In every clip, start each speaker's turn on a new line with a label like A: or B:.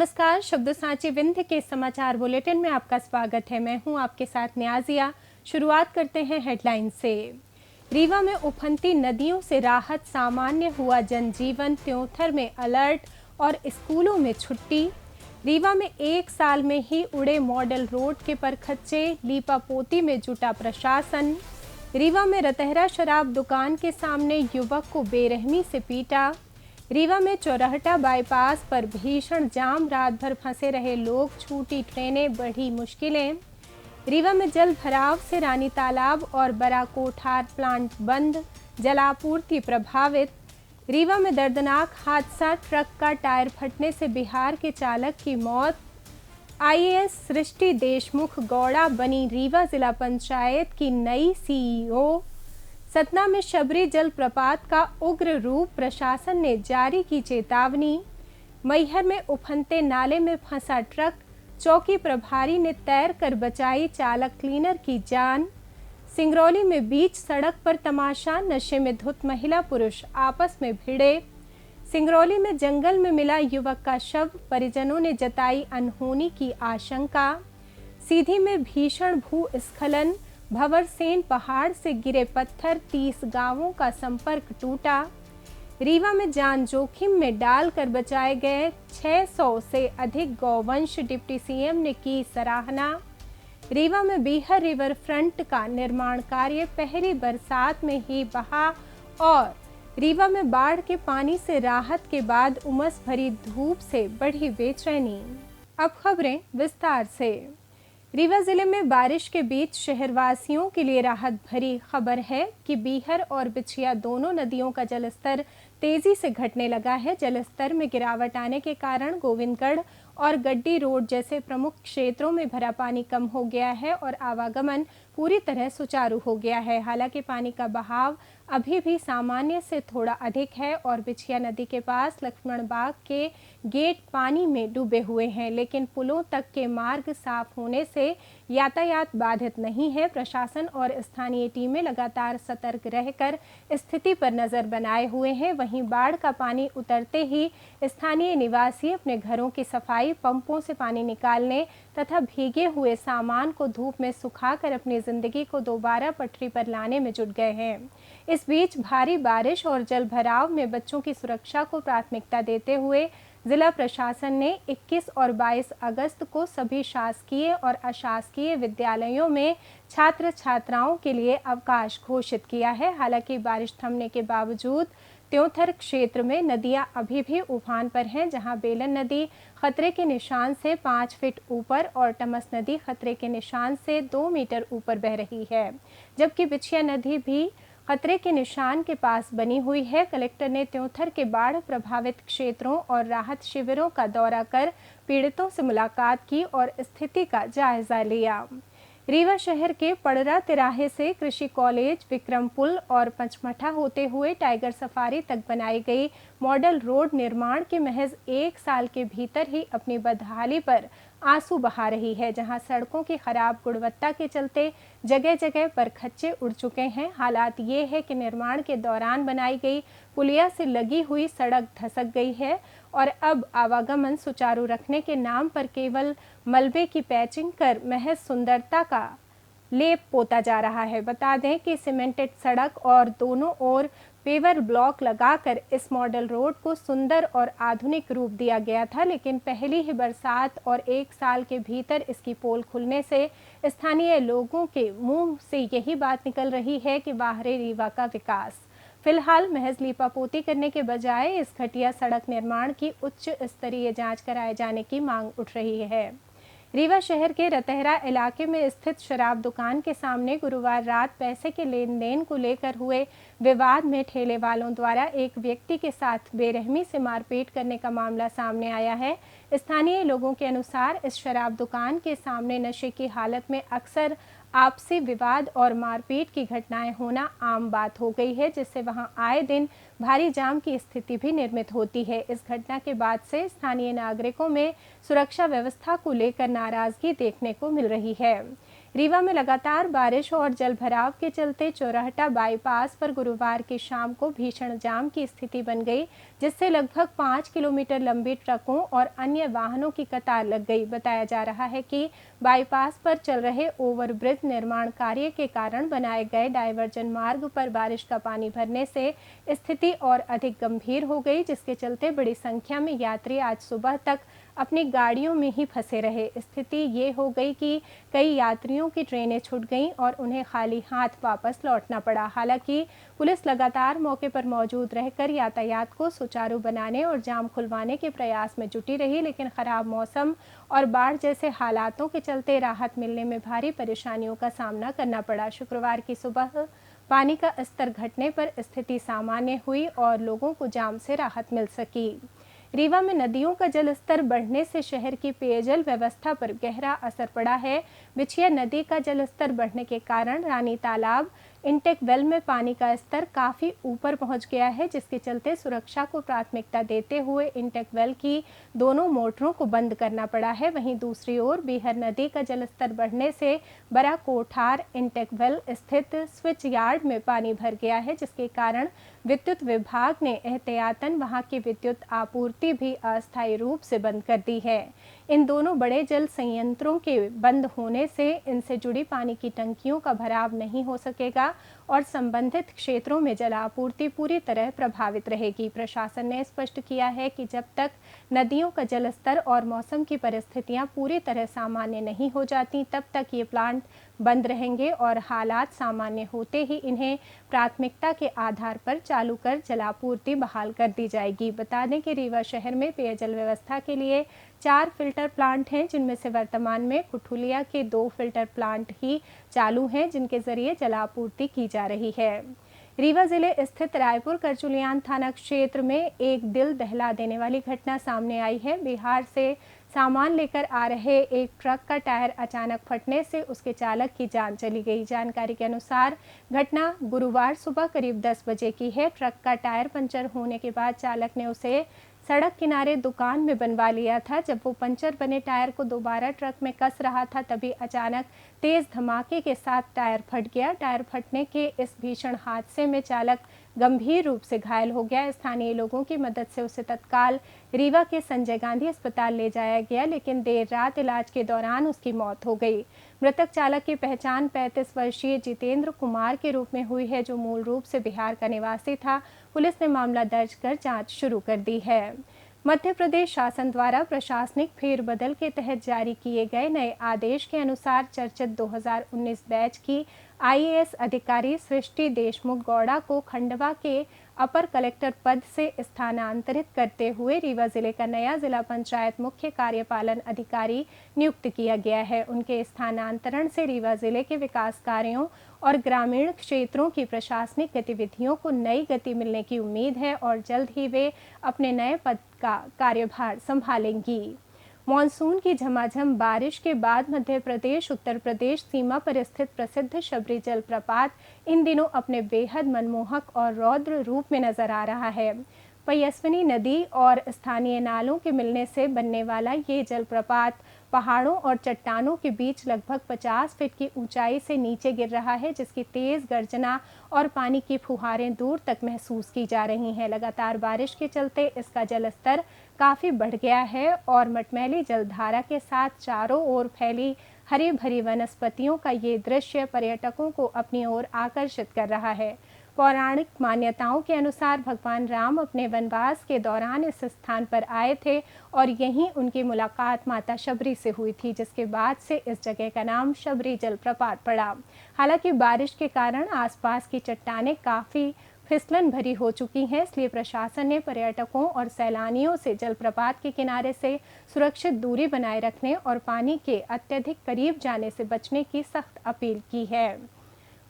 A: नमस्कार, शब्द सांची विंध्य के समाचार बुलेटिन में आपका स्वागत है। मैं हूं आपके साथ न्याजिया। शुरुआत करते हैं हेडलाइन से। रीवा में उफनती नदियों से राहत, सामान्य हुआ जनजीवन। त्योंथर में अलर्ट और स्कूलों में छुट्टी। रीवा में एक साल में ही उड़े मॉडल रोड के परखच्चे। लीपापोती में जुटा प्रशासन। रीवा में रतहरा शराब दुकान के सामने युवक को बेरहमी से पीटा। रीवा में चौराहटा बाईपास पर भीषण जाम, रात भर फंसे रहे लोग, छूटी ट्रेनें, बढ़ी मुश्किलें। रीवा में जल भराव से रानी तालाब और बड़ा कोठार प्लांट बंद, जलापूर्ति प्रभावित। रीवा में दर्दनाक हादसा, ट्रक का टायर फटने से बिहार के चालक की मौत। आईएएस सृष्टि देशमुख गौड़ा बनी रीवा जिला पंचायत की नई सीईओ। सतना में शबरी जल प्रपात का उग्र रूप, प्रशासन ने जारी की चेतावनी। मैहर में उफनते नाले में फंसा ट्रक, चौकी प्रभारी ने तैर कर बचाई चालक क्लीनर की जान। सिंगरौली में बीच सड़क पर तमाशा, नशे में धुत महिला पुरुष आपस में भिड़े। सिंगरौली में जंगल में मिला युवक का शव, परिजनों ने जताई अनहोनी की आशंका। सीधी में भीषण भूस्खलन, भंवरसेन पहाड़ से गिरे पत्थर, 30 गांवों का संपर्क टूटा। रीवा में जान जोखिम में डालकर बचाए गए 600 से अधिक गौवंश, डिप्टी सीएम ने की सराहना। रीवा में बीहर रिवर फ्रंट का निर्माण कार्य पहली बरसात में ही बहा और रीवा में बाढ़ के पानी से राहत के बाद उमस भरी धूप से बढ़ी बेचैनी। अब खबरें विस्तार से। रीवा जिले में बारिश के बीच शहरवासियों के लिए राहत भरी खबर है कि बीहर और बिछिया दोनों नदियों का जलस्तर तेजी से घटने लगा है। जलस्तर में गिरावट आने के कारण गोविंदगढ़ और गड्डी रोड जैसे प्रमुख क्षेत्रों में भरा पानी कम हो गया है और आवागमन पूरी तरह सुचारू हो गया है। हालांकि पानी का बहाव अभी भी सामान्य से थोड़ा अधिक है और बिछिया नदी के पास लक्ष्मण बाग के गेट पानी में डूबे हुए हैं, लेकिन पुलों तक के मार्ग साफ होने से यातायात बाधित नहीं है। प्रशासन और स्थानीय टीमें लगातार सतर्क रहकर स्थिति पर नजर बनाए हुए हैं। वहीं बाढ़ का पानी उतरते ही स्थानीय निवासी अपने घरों की सफाई, पंपों से पानी निकालने तथा भीगे हुए सामान को धूप में सुखाकर अपनी जिंदगी को दोबारा पटरी पर लाने में जुट गए हैं। इस बीच भारी बारिश और जल भराव में बच्चों की सुरक्षा को प्राथमिकता देते हुए जिला प्रशासन ने 21 और 22 अगस्त को सभी शासकीय और अशासकीय विद्यालयों में छात्र छात्राओं के लिए अवकाश घोषित किया है। हालांकि बारिश थमने के बावजूद त्योंथर क्षेत्र में नदियां अभी भी उफान पर हैं, जहां बेलन नदी खतरे के निशान से 5 फीट ऊपर और टमस नदी खतरे के निशान से 2 मीटर ऊपर बह रही है, जबकि बिछिया नदी भी खतरे के निशान के पास बनी हुई है। कलेक्टर ने त्योंथर के बाढ़ प्रभावित क्षेत्रों और राहत शिविरों का दौरा कर पीड़ितों से मुलाकात की और स्थिति का जायजा लिया। रीवा शहर के पड़रा तिराहे से कृषि कॉलेज, विक्रमपुल और पंचमठा होते हुए टाइगर सफारी तक बनाई गई मॉडल रोड निर्माण के महज 1 साल के भीतर ही अपनी बदहाली पर आंसू बहा रही है, जहां सड़कों की खराब गुणवत्ता के चलते जगह जगह पर खच्चे उड़ चुके हैं। हालात ये है कि निर्माण के दौरान बनाई गई पुलिया से लगी हुई सड़क धंसक गई है और अब आवागमन सुचारू रखने के नाम पर केवल मलबे की पैचिंग कर महज सुंदरता का लेप पोता जा रहा है। बता दें कि सीमेंटेड सड़क और दोनों ओर पेवर ब्लॉक लगाकर इस मॉडल रोड को सुंदर और आधुनिक रूप दिया गया था, लेकिन पहली ही बरसात और 1 साल के भीतर इसकी पोल खुलने से स्थानीय लोगों के मुंह से यही बात निकल रही है कि बाहरी रीवा का विकास। फिलहाल महज लीपापोती करने के बजाय इस घटिया सड़क निर्माण की उच्च स्तरीय जांच कराए जाने की मांग उठ रही है। रीवा शहर के रतहरा इलाके में स्थित शराब दुकान के सामने गुरुवार रात पैसे के लेन देन को लेकर हुए विवाद में ठेले वालों द्वारा एक व्यक्ति के साथ बेरहमी से मारपीट करने का मामला सामने आया है। स्थानीय लोगों के अनुसार इस शराब दुकान के सामने नशे की हालत में अक्सर आपसी विवाद और मारपीट की घटनाएं होना आम बात हो गई है, जिससे वहां आए दिन भारी जाम की स्थिति भी निर्मित होती है। इस घटना के बाद से स्थानीय नागरिकों में सुरक्षा व्यवस्था को लेकर नाराजगी देखने को मिल रही है। रीवा में लगातार बारिश और जलभराव के चलते चौराहटा बाईपास पर गुरुवार की शाम को भीषण जाम की स्थिति बन गई, जिससे लगभग 5 किलोमीटर लंबी ट्रकों और अन्य वाहनों की कतार लग गई। बताया जा रहा है कि बाईपास पर चल रहे ओवरब्रिज निर्माण कार्य के कारण बनाए गए डायवर्जन मार्ग पर बारिश का पानी भरने से स्थिति और अधिक गंभीर हो गई, जिसके चलते बड़ी संख्या में यात्री आज सुबह तक अपनी गाड़ियों में ही फंसे रहे। स्थिति ये हो गई कि कई यात्रियों की ट्रेनें छूट गईं और उन्हें खाली हाथ वापस लौटना पड़ा। हालांकि पुलिस लगातार मौके पर मौजूद रहकर यातायात को सुचारू बनाने और जाम खुलवाने के प्रयास में जुटी रही, लेकिन खराब मौसम और बाढ़ जैसे हालातों के चलते राहत मिलने में भारी परेशानियों का सामना करना पड़ा। शुक्रवार की सुबह पानी का स्तर घटने पर स्थिति सामान्य हुई और लोगों को जाम से राहत मिल सकी। रीवा में नदियों का जलस्तर बढ़ने से शहर की पेयजल व्यवस्था पर गहरा असर पड़ा है। बिछिया नदी का जलस्तर बढ़ने के कारण रानी तालाब इंटेक वेल में पानी का स्तर काफ़ी ऊपर पहुंच गया है, जिसके चलते सुरक्षा को प्राथमिकता देते हुए इंटेक वेल की दोनों मोटरों को बंद करना पड़ा है। वहीं दूसरी ओर बीहर नदी का जलस्तर बढ़ने से बड़ा कोठार इंटेक वेल स्थित स्विच यार्ड में पानी भर गया है, जिसके कारण विद्युत विभाग ने एहतियातन वहां की विद्युत आपूर्ति भी अस्थायी रूप से बंद कर दी है। इन दोनों बड़े जल संयंत्रों के बंद होने से इनसे जुड़ी पानी की टंकियों का भराव नहीं हो सकेगा और संबंधित क्षेत्रों में जलापूर्ति पूरी तरह प्रभावित रहेगी। प्रशासन ने स्पष्ट किया है कि जब तक नदियों का जलस्तर और मौसम की परिस्थितियां पूरी तरह सामान्य नहीं हो जाती, तब तक ये प्लांट बंद रहेंगे और हालात सामान्य होते ही इन्हें प्राथमिकता के आधार पर चालू कर जलापूर्ति बहाल कर दी जाएगी। बता दें कि रीवा शहर में पेयजल व्यवस्था के लिए 4 फिल्टर प्लांट हैं, जिनमें से वर्तमान में कुठुलिया के 2 फिल्टर प्लांट ही चालू हैं, जिनके जरिए जलापूर्ति की जा रही है। रीवा जिले स्थित रायपुर करचुलियान थाना क्षेत्र में एक दिल दहला देने वाली घटना सामने आई है। बिहार से सामान लेकर आ रहे एक ट्रक का टायर अचानक फटने से उसके चालक की जान चली गई। जानकारी के अनुसार घटना गुरुवार सुबह करीब 10 बजे की है। ट्रक का टायर पंचर होने के बाद चालक ने उसे सड़क किनारे दुकान में बनवा लिया था। जब वो पंचर बने टायर को दोबारा ट्रक में कस रहा था, तभी अचानक तेज धमाके के साथ टायर फट गया। टायर फटने के इस भीषण हादसे में चालक गंभीर रूप से घायल हो गया। स्थानीय लोगों की मदद से उसे तत्काल रीवा के संजय गांधी अस्पताल ले जाया गया, लेकिन देर रात इलाज के दौरान उसकी मौत हो गई। मृतक चालक की पहचान 35 वर्षीय जितेंद्र कुमार के रूप में हुई है, जो मूल रूप से बिहार का निवासी था। पुलिस ने मामला दर्ज कर जांच शुरू कर दी है। मध्य प्रदेश शासन द्वारा प्रशासनिक फेरबदल के तहत जारी किए गए नए आदेश के अनुसार चर्चित 2019 बैच की आईएएस अधिकारी सृष्टि देशमुख गौड़ा को खंडवा के अपर कलेक्टर पद से स्थानांतरित करते हुए रीवा जिले का नया जिला पंचायत मुख्य कार्यपालन अधिकारी नियुक्त किया गया है। उनके स्थानांतरण से रीवा जिले के विकास कार्यों और ग्रामीण क्षेत्रों की प्रशासनिक गतिविधियों को नई गति मिलने की उम्मीद है और जल्द ही वे अपने नए पद का कार्यभार संभालेंगी। मॉनसून की झमाझम बारिश के बाद मध्य प्रदेश उत्तर प्रदेश सीमा पर स्थित प्रसिद्ध शबरी जलप्रपात इन दिनों अपने बेहद मनमोहक और रौद्र रूप में नजर आ रहा है। पयस्विनी नदी और स्थानीय नालों के मिलने से बनने वाला ये जलप्रपात पहाड़ों और चट्टानों के बीच लगभग 50 फीट की ऊंचाई से नीचे गिर रहा है, जिसकी तेज गर्जना और पानी की फुहारें दूर तक महसूस की जा रही हैं। लगातार बारिश के चलते इसका जलस्तर काफ़ी बढ़ गया है और मटमैली जलधारा के साथ चारों ओर फैली हरी भरी वनस्पतियों का ये दृश्य पर्यटकों को अपनी ओर आकर्षित कर रहा है। पौराणिक मान्यताओं के अनुसार भगवान राम अपने वनवास के दौरान इस स्थान पर आए थे और यहीं उनकी मुलाकात माता शबरी से हुई थी, जिसके बाद से इस जगह का नाम शबरी जलप्रपात पड़ा। हालांकि बारिश के कारण आसपास की चट्टानें काफ़ी फिसलन भरी हो चुकी हैं, इसलिए प्रशासन ने पर्यटकों और सैलानियों से जलप्रपात के किनारे से सुरक्षित दूरी बनाए रखने और पानी के अत्यधिक करीब जाने से बचने की सख्त अपील की है।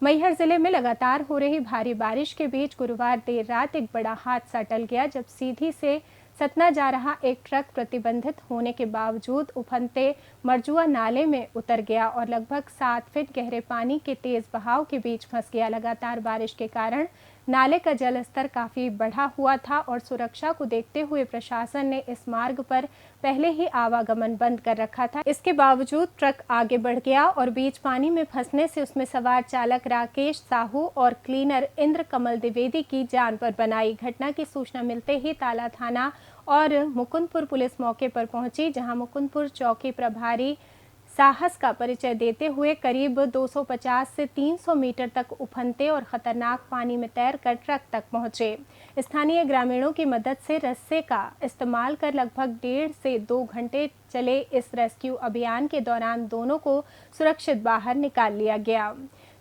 A: मैहर जिले में लगातार हो रही भारी बारिश के बीच गुरुवार देर रात एक बड़ा हादसा टल गया, जब सीधी से सतना जा रहा एक ट्रक प्रतिबंधित होने के बावजूद उफनते मरजुआ नाले में उतर गया और लगभग 7 फीट गहरे पानी के तेज बहाव के बीच फंस गया। लगातार बारिश के कारण नाले का जल स्तर काफी बढ़ा हुआ था और सुरक्षा को देखते हुए प्रशासन ने इस मार्ग पर पहले ही आवागमन बंद कर रखा था। इसके बावजूद ट्रक आगे बढ़ गया और बीच पानी में फंसने से उसमें सवार चालक राकेश साहू और क्लीनर इंद्र कमल द्विवेदी की जान पर बनाई। घटना की सूचना मिलते ही ताला थाना और मुकुंदपुर पुलिस मौके पर पहुंची, जहां मुकुंदपुर चौकी प्रभारी साहस का परिचय देते हुए करीब 250 से 300 मीटर तक उफनते और खतरनाक पानी में तैरकर ट्रक तक पहुंचे। स्थानीय ग्रामीणों की मदद से रस्से का इस्तेमाल कर लगभग 1.5 से 2 घंटे चले इस रेस्क्यू अभियान के दौरान दोनों को सुरक्षित बाहर निकाल लिया गया।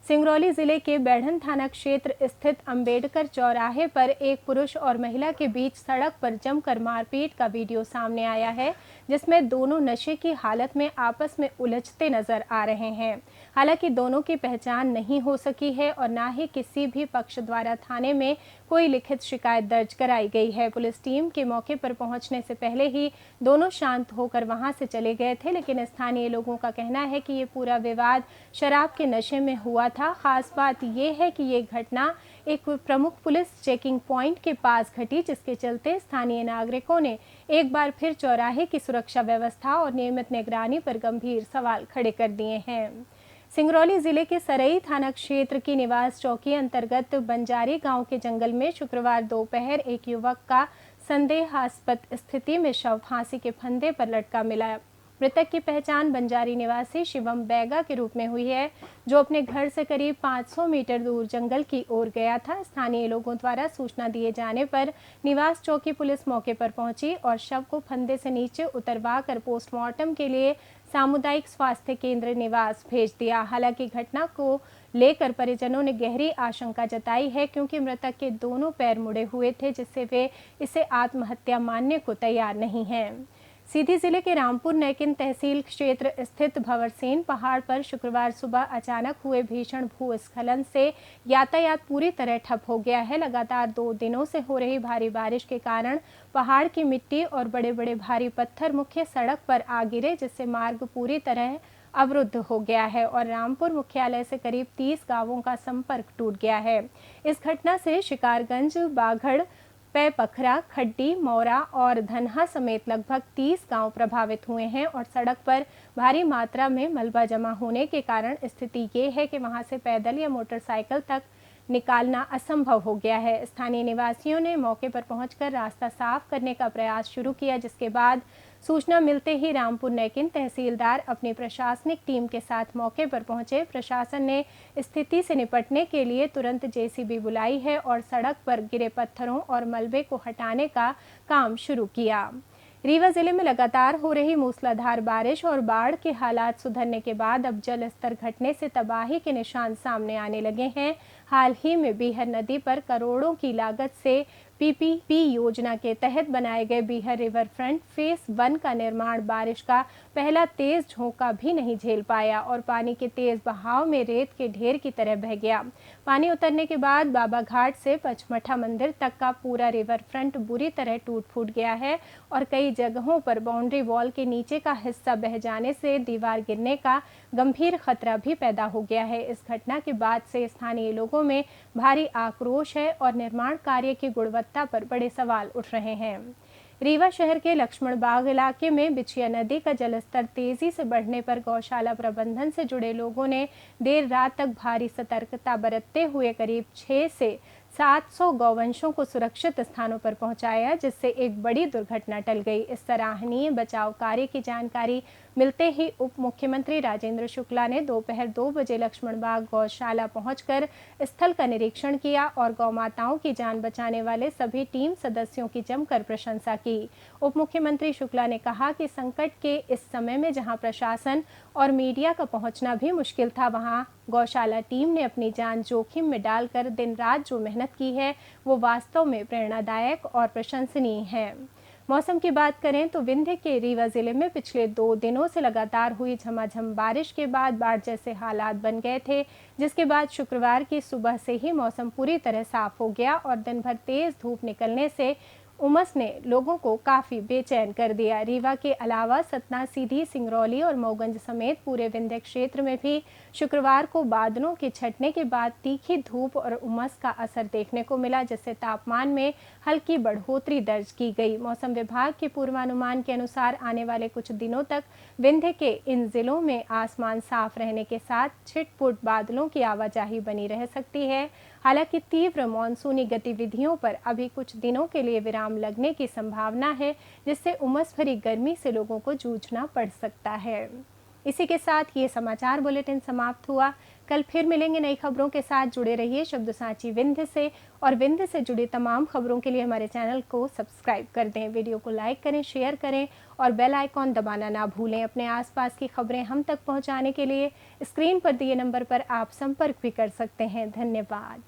A: सिंगरौली जिले के बैढ़न थाना क्षेत्र स्थित अंबेडकर चौराहे पर एक पुरुष और महिला के बीच सड़क पर जमकर मारपीट का वीडियो सामने आया है, जिसमें दोनों नशे की हालत में आपस में उलझते नजर आ रहे हैं। हालांकि दोनों की पहचान नहीं हो सकी है और न ही किसी भी पक्ष द्वारा थाने में कोई लिखित शिकायत दर्ज कराई गई है। पुलिस टीम के मौके पर पहुंचने से पहले ही दोनों शांत होकर वहां से चले गए थे, लेकिन स्थानीय लोगों का कहना है कि ये पूरा विवाद शराब के नशे में हुआ था। खास बात यह है कि ये घटना एक प्रमुख पुलिस चेकिंग पॉइंट के पास घटी, जिसके चलते स्थानीय नागरिकों ने एक बार फिर चौराहे की सुरक्षा व्यवस्था और नियमित निगरानी पर गंभीर सवाल खड़े कर दिए हैं। सिंगरौली जिले के सरई थाना क्षेत्र की निवास चौकी अंतर्गत बंजारी गांव के जंगल में शुक्रवार दोपहर एक युवक का संदेहास्पद स्थिति में शव फांसी के फंदे पर लटका मिला। मृतक की पहचान बंजारी निवासी शिवम बैगा के रूप में हुई है, जो अपने घर से करीब 500 मीटर दूर जंगल की ओर गया था। स्थानीय लोगों द्वारा सूचना दिए जाने पर निवास चौकी पुलिस मौके पर पहुंची और शव को फंदे से नीचे उतरवा कर पोस्टमार्टम के लिए सामुदायिक स्वास्थ्य केंद्र निवास भेज दिया। हालांकि घटना को लेकर परिजनों ने गहरी आशंका जताई है, क्योंकि मृतक के दोनों पैर मुड़े हुए थे, जिससे वे इसे आत्महत्या मानने को तैयार नहीं हैं। सीधी जिले के रामपुर नैकिन तहसील क्षेत्र स्थित भंवरसेन पहाड़ पर शुक्रवार सुबह अचानक हुए भीषण भूस्खलन से यातायात पूरी तरह ठप हो गया है। लगातार 2 दिनों से हो रही भारी बारिश के कारण पहाड़ की मिट्टी और बड़े बड़े भारी पत्थर मुख्य सड़क पर आ गिरे, जिससे मार्ग पूरी तरह अवरुद्ध हो गया है और रामपुर मुख्यालय से करीब 30 गांवों का संपर्क टूट गया है। इस घटना से शिकारगंज, बाघड़, पै पखरा, खड्डी, मौरा और धनहा समेत लगभग 30 गांव प्रभावित हुए हैं और सड़क पर भारी मात्रा में मलबा जमा होने के कारण स्थिति ये है कि वहां से पैदल या मोटरसाइकिल तक निकालना असंभव हो गया है। स्थानीय निवासियों ने मौके पर पहुंचकर रास्ता साफ करने का प्रयास शुरू किया, जिसके बाद सूचना मिलते ही रामपुर नैकिन तहसीलदार अपनी प्रशासनिक टीम के साथ मौके पर पहुंचे। प्रशासन ने स्थिति से निपटने के लिए तुरंत जेसीबी बुलाई है और सड़क पर गिरे पत्थरों और मलबे को हटाने का काम शुरू किया। रीवा जिले में लगातार हो रही मूसलाधार बारिश और बाढ़ के हालात सुधरने के बाद अब जल स्तर घटने से तबाही के निशान सामने आने लगे हैं। हाल ही में बीहर नदी पर करोड़ों की लागत से पीपीपी योजना के तहत बनाए गए बीहर रिवर फ्रंट फेज 1 का निर्माण बारिश का पहला तेज झोंका भी नहीं झेल पाया और पानी के तेज बहाव में रेत के ढेर की तरह बह गया। पानी उतरने के बाद बाबा घाट से पचमठा मंदिर तक का पूरा रिवर फ्रंट बुरी तरह टूट फूट गया है और कई जगहों पर बाउंड्री वॉल के नीचे का हिस्सा बह जाने से दीवार गिरने का गंभीर खतरा भी पैदा हो गया है। इस घटना के बाद से स्थानीय लोगों में भारी आक्रोश है और निर्माण कार्य की गुणवत्ता पर बड़े सवाल उठ रहे हैं। रीवा शहर के लक्ष्मण बाग इलाके में बिछिया नदी का जलस्तर तेजी से बढ़ने पर गौशाला प्रबंधन से जुड़े लोगों ने देर रात तक भारी सतर्कता बरतते हुए करीब 6 से 700 गौवंशों को सुरक्षित स्थानों पर पहुंचाया, जिससे एक बड़ी दुर्घटना टल गई। इस सराहनीय बचाव कार्य की जानकारी मिलते ही उप मुख्यमंत्री राजेंद्र शुक्ला ने दोपहर 2 बजे लक्ष्मण बाग गौशाला पहुंचकर स्थल का निरीक्षण किया और गौमाताओं की जान बचाने वाले सभी टीम सदस्यों की जमकर प्रशंसा की। उप मुख्यमंत्री शुक्ला ने कहा कि संकट के इस समय में जहां प्रशासन और मीडिया का पहुंचना भी मुश्किल था, वहां गौशाला टीम ने अपनी जान जोखिम में डालकर दिन रात जो मेहनत की है वो वास्तव में प्रेरणादायक और प्रशंसनीय है। मौसम की बात करें तो विंध्य के रीवा जिले में पिछले 2 दिनों से लगातार हुई झमाझम बारिश के बाद बाढ़ जैसे हालात बन गए थे, जिसके बाद शुक्रवार की सुबह से ही मौसम पूरी तरह साफ हो गया और दिन भर तेज धूप निकलने से उमस ने लोगों को काफ़ी बेचैन कर दिया। रीवा के अलावा सतना, सीधी, सिंगरौली और मऊगंज समेत पूरे विंध्य क्षेत्र में भी शुक्रवार को बादलों के छटने के बाद तीखी धूप और उमस का असर देखने को मिला, जिससे तापमान में हल्की बढ़ोतरी दर्ज की गई। मौसम विभाग के पूर्वानुमान के अनुसार आने वाले कुछ दिनों तक विंध्य के इन जिलों में आसमान साफ रहने के साथ छिटपुट बादलों की आवाजाही बनी रह सकती है। हालांकि तीव्र मानसूनी गतिविधियों पर अभी कुछ दिनों के लिए विराम लगने की संभावना है, जिससे उमस भरी गर्मी से लोगों को जूझना पड़ सकता है। इसी के साथ ये समाचार बुलेटिन समाप्त हुआ। कल फिर मिलेंगे नई खबरों के साथ। जुड़े रहिए शब्द साची विंध्य से, और विंध्य से जुड़ी तमाम खबरों के लिए हमारे चैनल को सब्सक्राइब कर दें। वीडियो को लाइक करें, शेयर करें और बेल आइकॉन दबाना ना भूलें। अपने आसपास की खबरें हम तक पहुंचाने के लिए स्क्रीन पर दिए नंबर पर आप संपर्क भी कर सकते हैं। धन्यवाद।